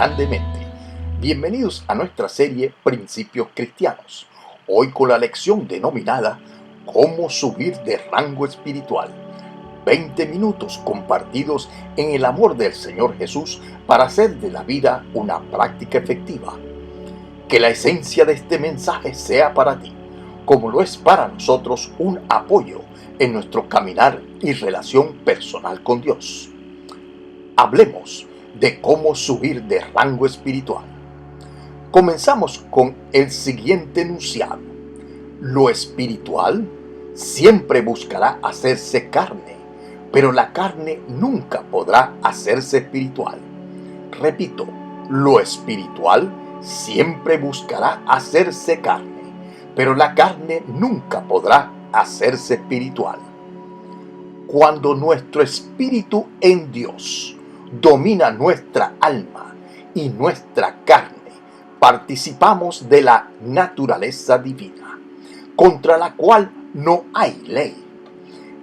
grandemente. Bienvenidos a nuestra serie Principios Cristianos. Hoy con la lección denominada Cómo subir de rango espiritual. 20 minutos compartidos en el amor del Señor Jesús para hacer de la vida una práctica efectiva. Que la esencia de este mensaje sea para ti, como lo es para nosotros, un apoyo en nuestro caminar y relación personal con Dios. Hablemos de cómo subir de rango espiritual. Comenzamos con el siguiente enunciado. Lo espiritual siempre buscará hacerse carne, pero la carne nunca podrá hacerse espiritual. Repito, lo espiritual siempre buscará hacerse carne, pero la carne nunca podrá hacerse espiritual. Cuando nuestro espíritu en Dios domina nuestra alma y nuestra carne, participamos de la naturaleza divina, contra la cual no hay ley.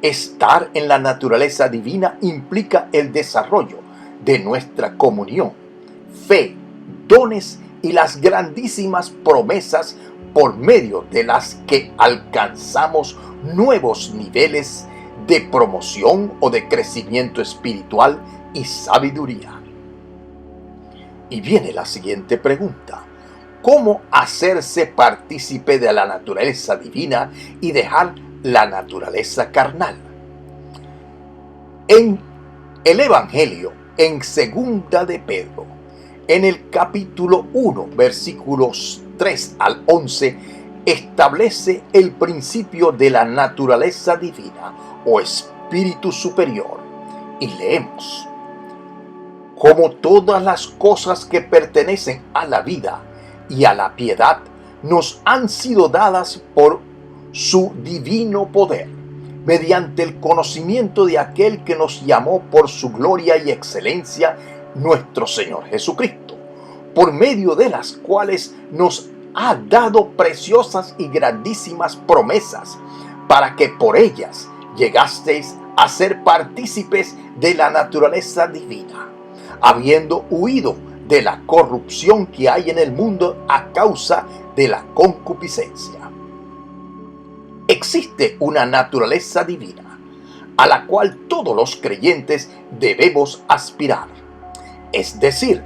Estar en la naturaleza divina implica el desarrollo de nuestra comunión, fe, dones y las grandísimas promesas por medio de las que alcanzamos nuevos niveles de promoción o de crecimiento espiritual y sabiduría. Y viene la siguiente pregunta: ¿cómo hacerse partícipe de la naturaleza divina y dejar la naturaleza carnal? En el Evangelio, en Segunda de Pedro, en el capítulo 1, versículos 3 al 11, establece el principio de la naturaleza divina o espíritu superior. Y leemos: como todas las cosas que pertenecen a la vida y a la piedad nos han sido dadas por su divino poder, mediante el conocimiento de aquel que nos llamó por su gloria y excelencia, nuestro Señor Jesucristo, por medio de las cuales nos ha dado preciosas y grandísimas promesas, para que por ellas llegasteis a ser partícipes de la naturaleza divina, habiendo huido de la corrupción que hay en el mundo a causa de la concupiscencia. Existe una naturaleza divina a la cual todos los creyentes debemos aspirar. Es decir,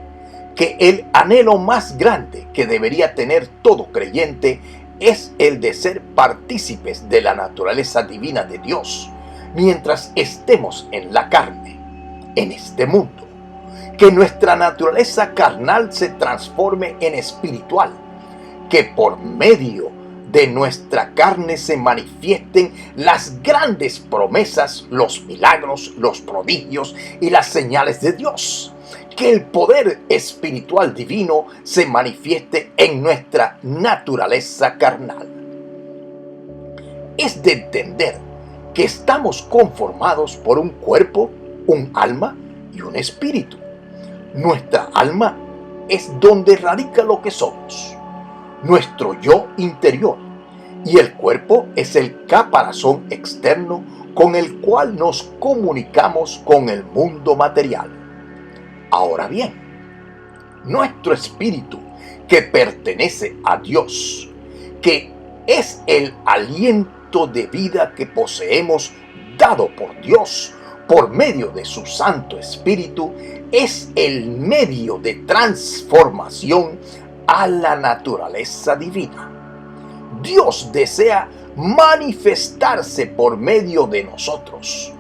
que el anhelo más grande que debería tener todo creyente es el de ser partícipes de la naturaleza divina de Dios mientras estemos en la carne, en este mundo. Que nuestra naturaleza carnal se transforme en espiritual, que por medio de nuestra carne se manifiesten las grandes promesas, los milagros, los prodigios y las señales de Dios. Que el poder espiritual divino se manifieste en nuestra naturaleza carnal. Es de entender que estamos conformados por un cuerpo, un alma y un espíritu. Nuestra alma es donde radica lo que somos, nuestro yo interior, y el cuerpo es el caparazón externo con el cual nos comunicamos con el mundo material. Ahora bien, nuestro espíritu, que pertenece a Dios, que es el aliento de vida que poseemos dado por Dios por medio de su Santo Espíritu, es el medio de transformación a la naturaleza divina. Dios desea manifestarse por medio de nosotros.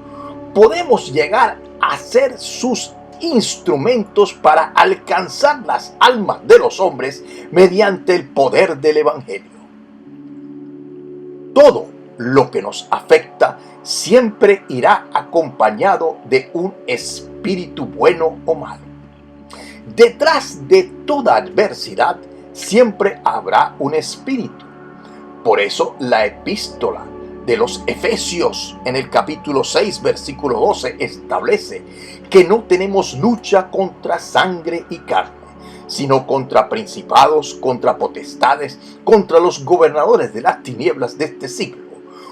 Podemos llegar a ser sus instrumentos para alcanzar las almas de los hombres mediante el poder del Evangelio. Todo lo que nos afecta siempre irá acompañado de un espíritu bueno o malo. Detrás de toda adversidad siempre habrá un espíritu. Por eso la epístola de los Efesios en el capítulo 6 versículo 12 establece que no tenemos lucha contra sangre y carne, sino contra principados, contra potestades, contra los gobernadores de las tinieblas de este siglo,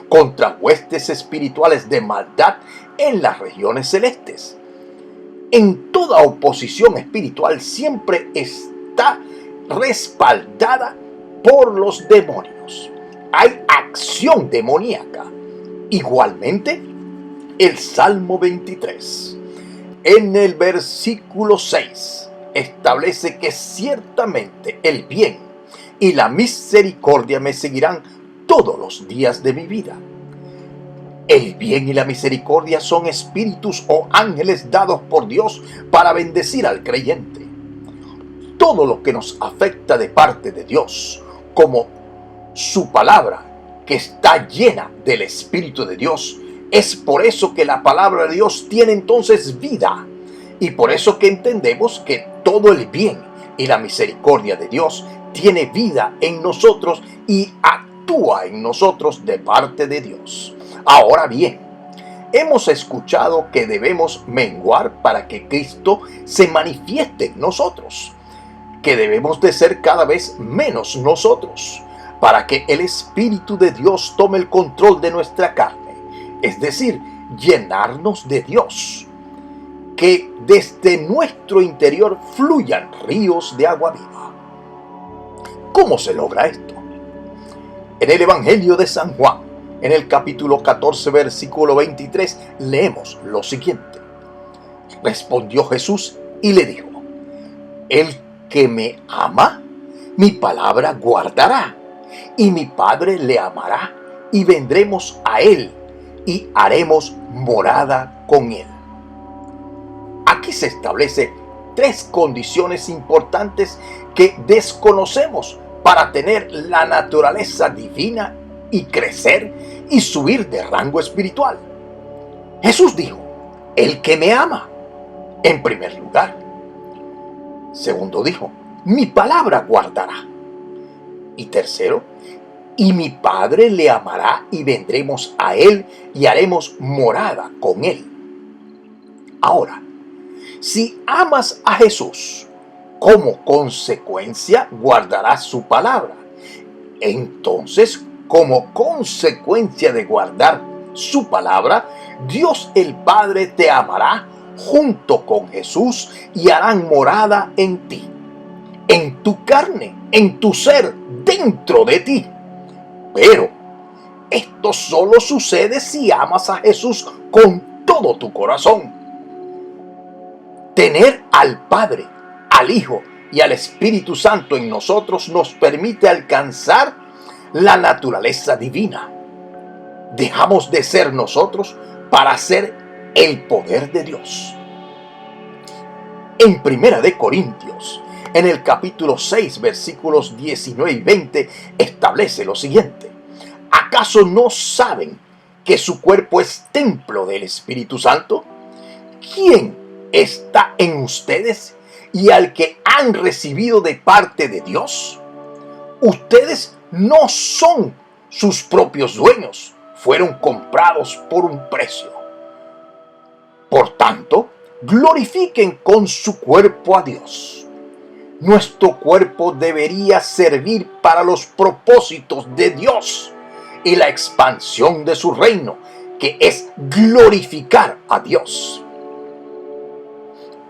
contra huestes espirituales de maldad en las regiones celestes. en toda oposición espiritual siempre está respaldada por los demonios. Hay acción demoníaca. Igualmente, el Salmo 23, en el versículo 6, establece que ciertamente el bien y la misericordia me seguirán todos los días de mi vida. El bien y la misericordia son espíritus o ángeles dados por Dios para bendecir al creyente. Todo lo que nos afecta de parte de Dios, como su palabra, que está llena del Espíritu de Dios, es por eso que la palabra de Dios tiene entonces vida. Y por eso que entendemos que todo el bien y la misericordia de Dios tiene vida en nosotros y actúa en nosotros de parte de Dios. Ahora bien, hemos escuchado que debemos menguar para que Cristo se manifieste en nosotros, que debemos de ser cada vez menos nosotros, para que el Espíritu de Dios tome el control de nuestra carne, es decir, llenarnos de Dios, que desde nuestro interior fluyan ríos de agua viva. ¿Cómo se logra esto? En el Evangelio de San Juan, en el capítulo 14, versículo 23, leemos lo siguiente. Respondió Jesús y le dijo: el que me ama, mi palabra guardará, y mi Padre le amará, y vendremos a él, y haremos morada con él. Aquí se establecen tres condiciones importantes que desconocemos para tener la naturaleza divina y crecer y subir de rango espiritual. Jesús dijo: el que me ama, en primer lugar. Segundo dijo: mi palabra guardará. Y tercero: y mi Padre le amará, y vendremos a él y haremos morada con él. Ahora, si amas a Jesús, como consecuencia guardarás su palabra. Entonces, como consecuencia de guardar su palabra, Dios el Padre te amará junto con Jesús y harán morada en ti, en tu carne, en tu ser, dentro de ti. Pero esto solo sucede si amas a Jesús con todo tu corazón. Tener al Padre, al Hijo y al Espíritu Santo en nosotros nos permite alcanzar la naturaleza divina. Dejamos de ser nosotros para ser el poder de Dios. En Primera de Corintios, en el capítulo 6, versículos 19 y 20, establece lo siguiente: ¿acaso no saben que su cuerpo es templo del Espíritu Santo, quien está en ustedes y al que han recibido de parte de Dios? Ustedes no son sus propios dueños, fueron comprados por un precio. Por tanto, glorifiquen con su cuerpo a Dios. Nuestro cuerpo debería servir para los propósitos de Dios y la expansión de su reino, que es glorificar a Dios.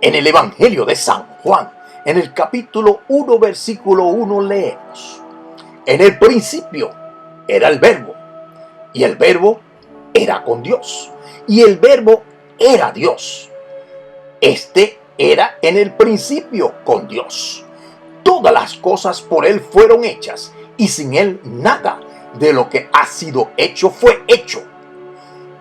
En el Evangelio de San Juan, en el capítulo 1, versículo 1, leemos: en el principio era el Verbo, y el Verbo era con Dios, y el Verbo era Dios. Este era en el principio con Dios. Todas las cosas por Él fueron hechas, y sin Él nada de lo que ha sido hecho fue hecho.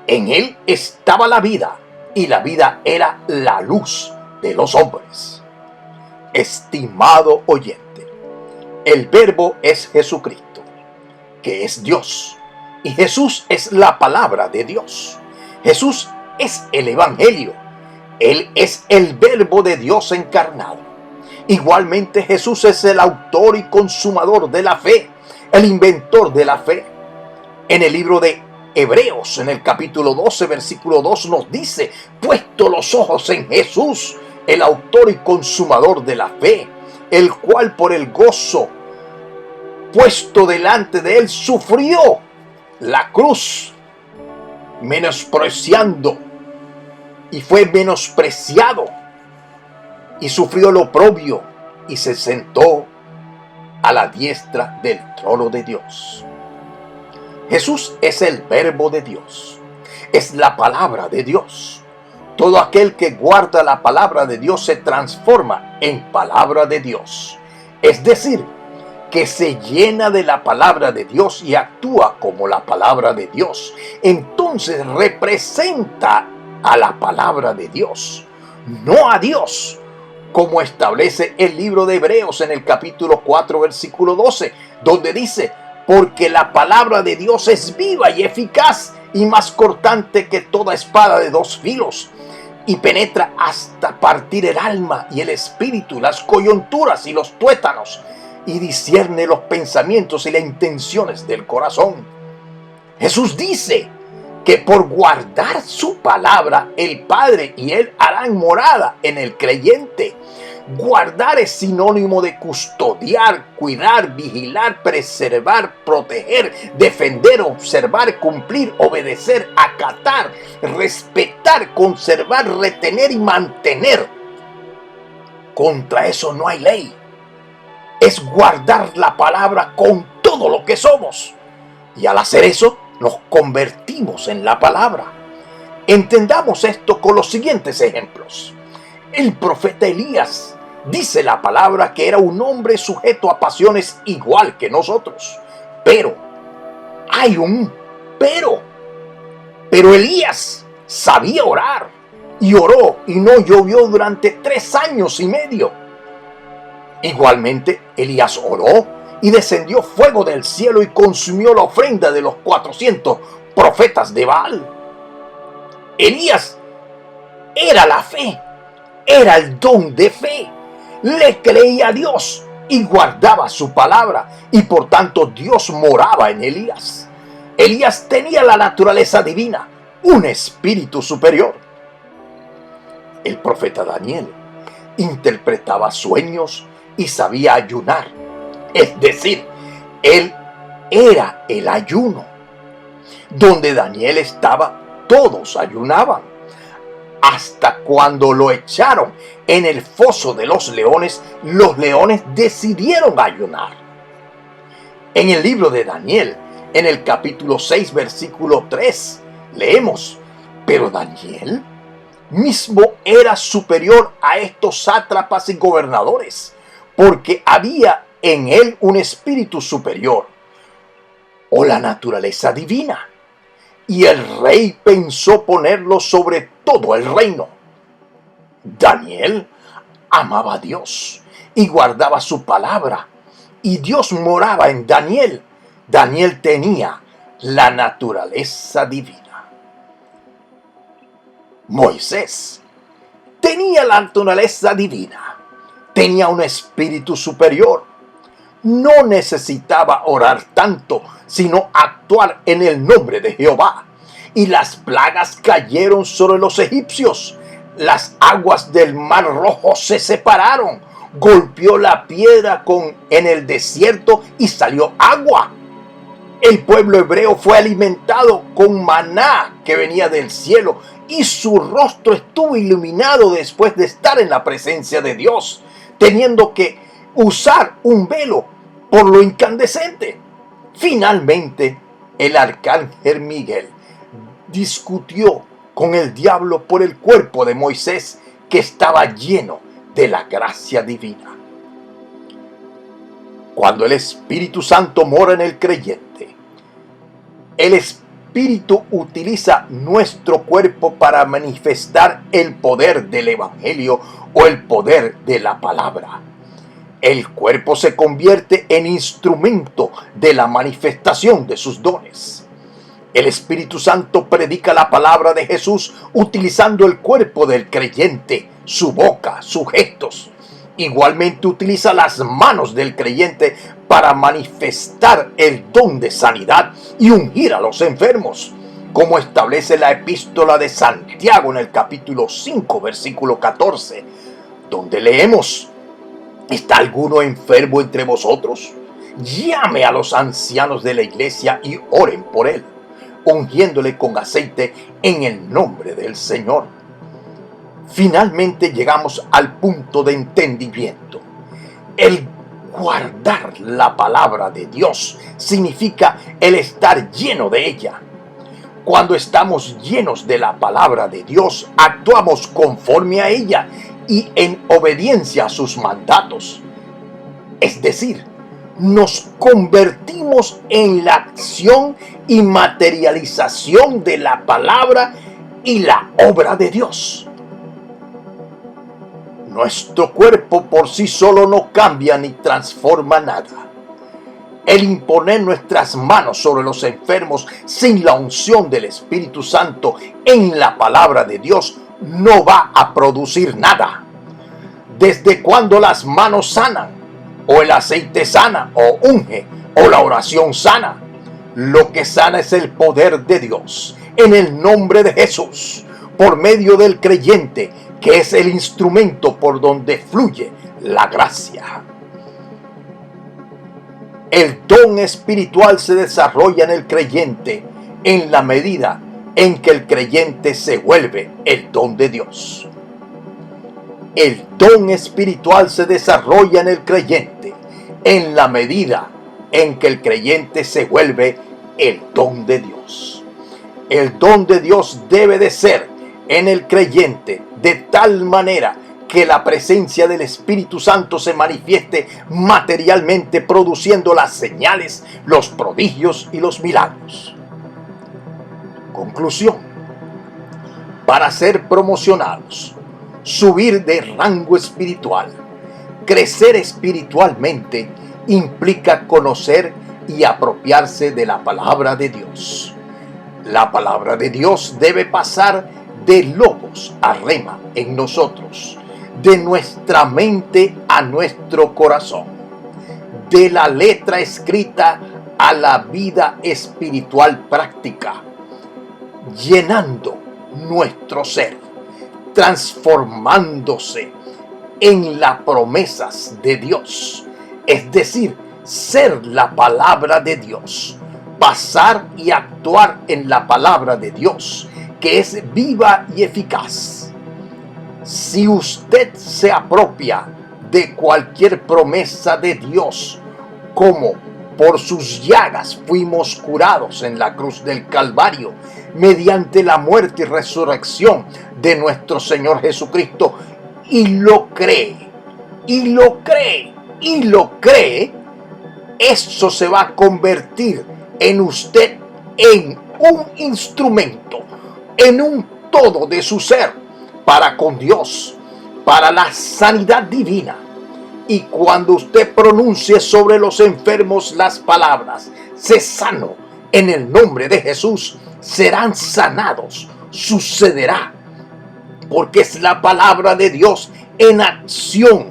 En Él estaba la vida, y la vida era la luz de los hombres. Estimado oyente, el Verbo es Jesucristo, que es Dios, y Jesús es la palabra de Dios. Jesús es el Evangelio. Él es el Verbo de Dios encarnado. Igualmente, Jesús es el autor y consumador de la fe, el inventor de la fe. En el libro de Hebreos, en el capítulo 12, versículo 2, nos dice: puesto los ojos en Jesús, el autor y consumador de la fe, el cual por el gozo puesto delante de él sufrió la cruz, menospreciando y fue menospreciado y sufrió el oprobio y se sentó a la diestra del trono de Dios. Jesús es el Verbo de Dios, es la palabra de Dios. Todo aquel que guarda la palabra de Dios se transforma en palabra de Dios. Es decir, que se llena de la palabra de Dios y actúa como la palabra de Dios. Entonces representa a la palabra de Dios, no a Dios, como establece el libro de Hebreos en el capítulo 4, versículo 12, donde dice: porque la palabra de Dios es viva y eficaz y más cortante que toda espada de dos filos, y penetra hasta partir el alma y el espíritu, las coyunturas y los tuétanos, y discierne los pensamientos y las intenciones del corazón. Jesús dice que por guardar su palabra, el Padre y Él harán morada en el creyente. Guardar es sinónimo de custodiar, cuidar, vigilar, preservar, proteger, defender, observar, cumplir, obedecer, acatar, respetar, conservar, retener y mantener. Contra eso no hay ley. Es guardar la palabra con todo lo que somos. Y al hacer eso, nos convertimos en la palabra. Entendamos esto con los siguientes ejemplos. El profeta Elías dice la palabra que era un hombre sujeto a pasiones igual que nosotros. Pero, hay un pero. Pero Elías sabía orar y oró y no llovió durante 3 años y medio. Igualmente, Elías oró y descendió fuego del cielo y consumió la ofrenda de los 400 profetas de Baal. Elías era la fe, era el don de fe. Le creía a Dios y guardaba su palabra, y por tanto Dios moraba en Elías. Elías tenía la naturaleza divina, un espíritu superior. El profeta Daniel interpretaba sueños y sabía ayunar. Es decir, él era el ayuno. Donde Daniel estaba, todos ayunaban. Hasta cuando lo echaron en el foso de los leones decidieron ayunar. En el libro de Daniel, en el capítulo 6, versículo 3, leemos: pero Daniel mismo era superior a estos sátrapas y gobernadores, porque había en él un espíritu superior, o la naturaleza divina, y el rey pensó ponerlo sobre todo el reino. Daniel amaba a Dios y guardaba su palabra, y Dios moraba en Daniel. Daniel tenía la naturaleza divina. Moisés tenía la naturaleza divina, tenía un espíritu superior. No necesitaba orar tanto, sino actuar en el nombre de Jehová. Y las plagas cayeron sobre los egipcios. Las aguas del mar rojo se separaron. Golpeó la piedra en el desierto y salió agua. El pueblo hebreo fue alimentado con maná que venía del cielo, y su rostro estuvo iluminado después de estar en la presencia de Dios, teniendo que usar un velo por lo incandescente. Finalmente, el arcángel Miguel discutió con el diablo por el cuerpo de Moisés, que estaba lleno de la gracia divina. Cuando el Espíritu Santo mora en el creyente, el Espíritu utiliza nuestro cuerpo para manifestar el poder del Evangelio o el poder de la palabra. El cuerpo se convierte en instrumento de la manifestación de sus dones. El Espíritu Santo predica la palabra de Jesús utilizando el cuerpo del creyente, su boca, sus gestos. Igualmente utiliza las manos del creyente para manifestar el don de sanidad y ungir a los enfermos, como establece la epístola de Santiago en el capítulo 5, versículo 14, donde leemos: ¿está alguno enfermo entre vosotros? Llame a los ancianos de la iglesia y oren por él, ungiéndole con aceite en el nombre del Señor. finalmente llegamos al punto de entendimiento. El guardar la palabra de Dios significa el estar lleno de ella. Cuando estamos llenos de la palabra de Dios, actuamos conforme a ella y en obediencia a sus mandatos. Es decir, nos convertimos en la acción y materialización de la palabra y la obra de Dios. Nuestro cuerpo por sí solo no cambia ni transforma nada. El imponer nuestras manos sobre los enfermos sin la unción del Espíritu Santo en la palabra de Dios no va a producir nada. ¿Desde cuando las manos sanan? ¿O el aceite sana? ¿O unge? ¿O la oración sana? Lo que sana es el poder de Dios en el nombre de Jesús, por medio del creyente, que es el instrumento por donde fluye la gracia. El don espiritual se desarrolla en el creyente en la medida en que el creyente se vuelve el don de Dios. El don espiritual se desarrolla en el creyente en la medida en que el creyente se vuelve el don de Dios. El don de Dios debe de ser en el creyente de tal manera que la presencia del Espíritu Santo se manifieste materialmente, produciendo las señales, los prodigios y los milagros. Conclusión: para ser promocionados, subir de rango espiritual, crecer espiritualmente, implica conocer y apropiarse de la palabra de Dios. La palabra de Dios debe pasar de logos a rema en nosotros, de nuestra mente a nuestro corazón, de la letra escrita a la vida espiritual práctica, llenando nuestro ser, transformándose en las promesas de Dios, es decir, ser la palabra de Dios, pasar y actuar en la palabra de Dios, que es viva y eficaz. Si usted se apropia de cualquier promesa de Dios, como por sus llagas fuimos curados en la cruz del Calvario, mediante la muerte y resurrección de nuestro Señor Jesucristo, y lo cree, eso se va a convertir en usted en un instrumento, en un todo de su ser, para con Dios, para la sanidad divina. Y cuando usted pronuncie sobre los enfermos las palabras, sé sano en el nombre de Jesús, serán sanados, sucederá, porque es la palabra de Dios en acción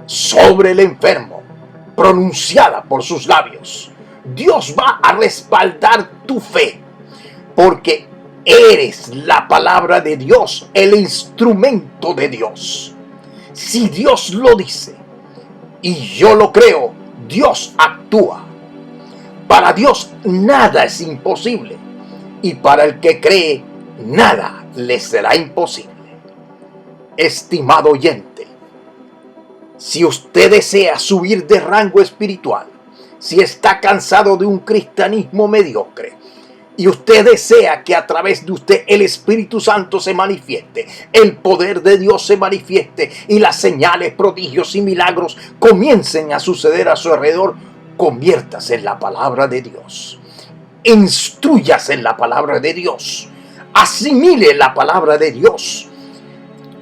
sobre el enfermo, pronunciada por sus labios. Dios va a respaldar tu fe, porque eres la palabra de Dios, el instrumento de Dios. Si Dios lo dice y yo lo creo, Dios actúa. Para Dios nada es imposible, y para el que cree, nada le será imposible. Estimado oyente, si usted desea subir de rango espiritual, si está cansado de un cristianismo mediocre, y usted desea que a través de usted el Espíritu Santo se manifieste, el poder de Dios se manifieste y las señales, prodigios y milagros comiencen a suceder a su alrededor, conviértase en la palabra de Dios. Instrúyase en la palabra de Dios. Asimile la palabra de Dios.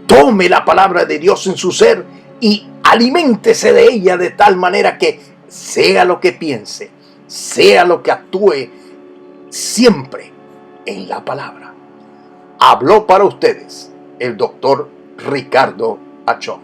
Tome la palabra de Dios en su ser y aliméntese de ella de tal manera que sea lo que piense, sea lo que actúe, siempre en la palabra. Habló para ustedes el doctor Ricardo Achón.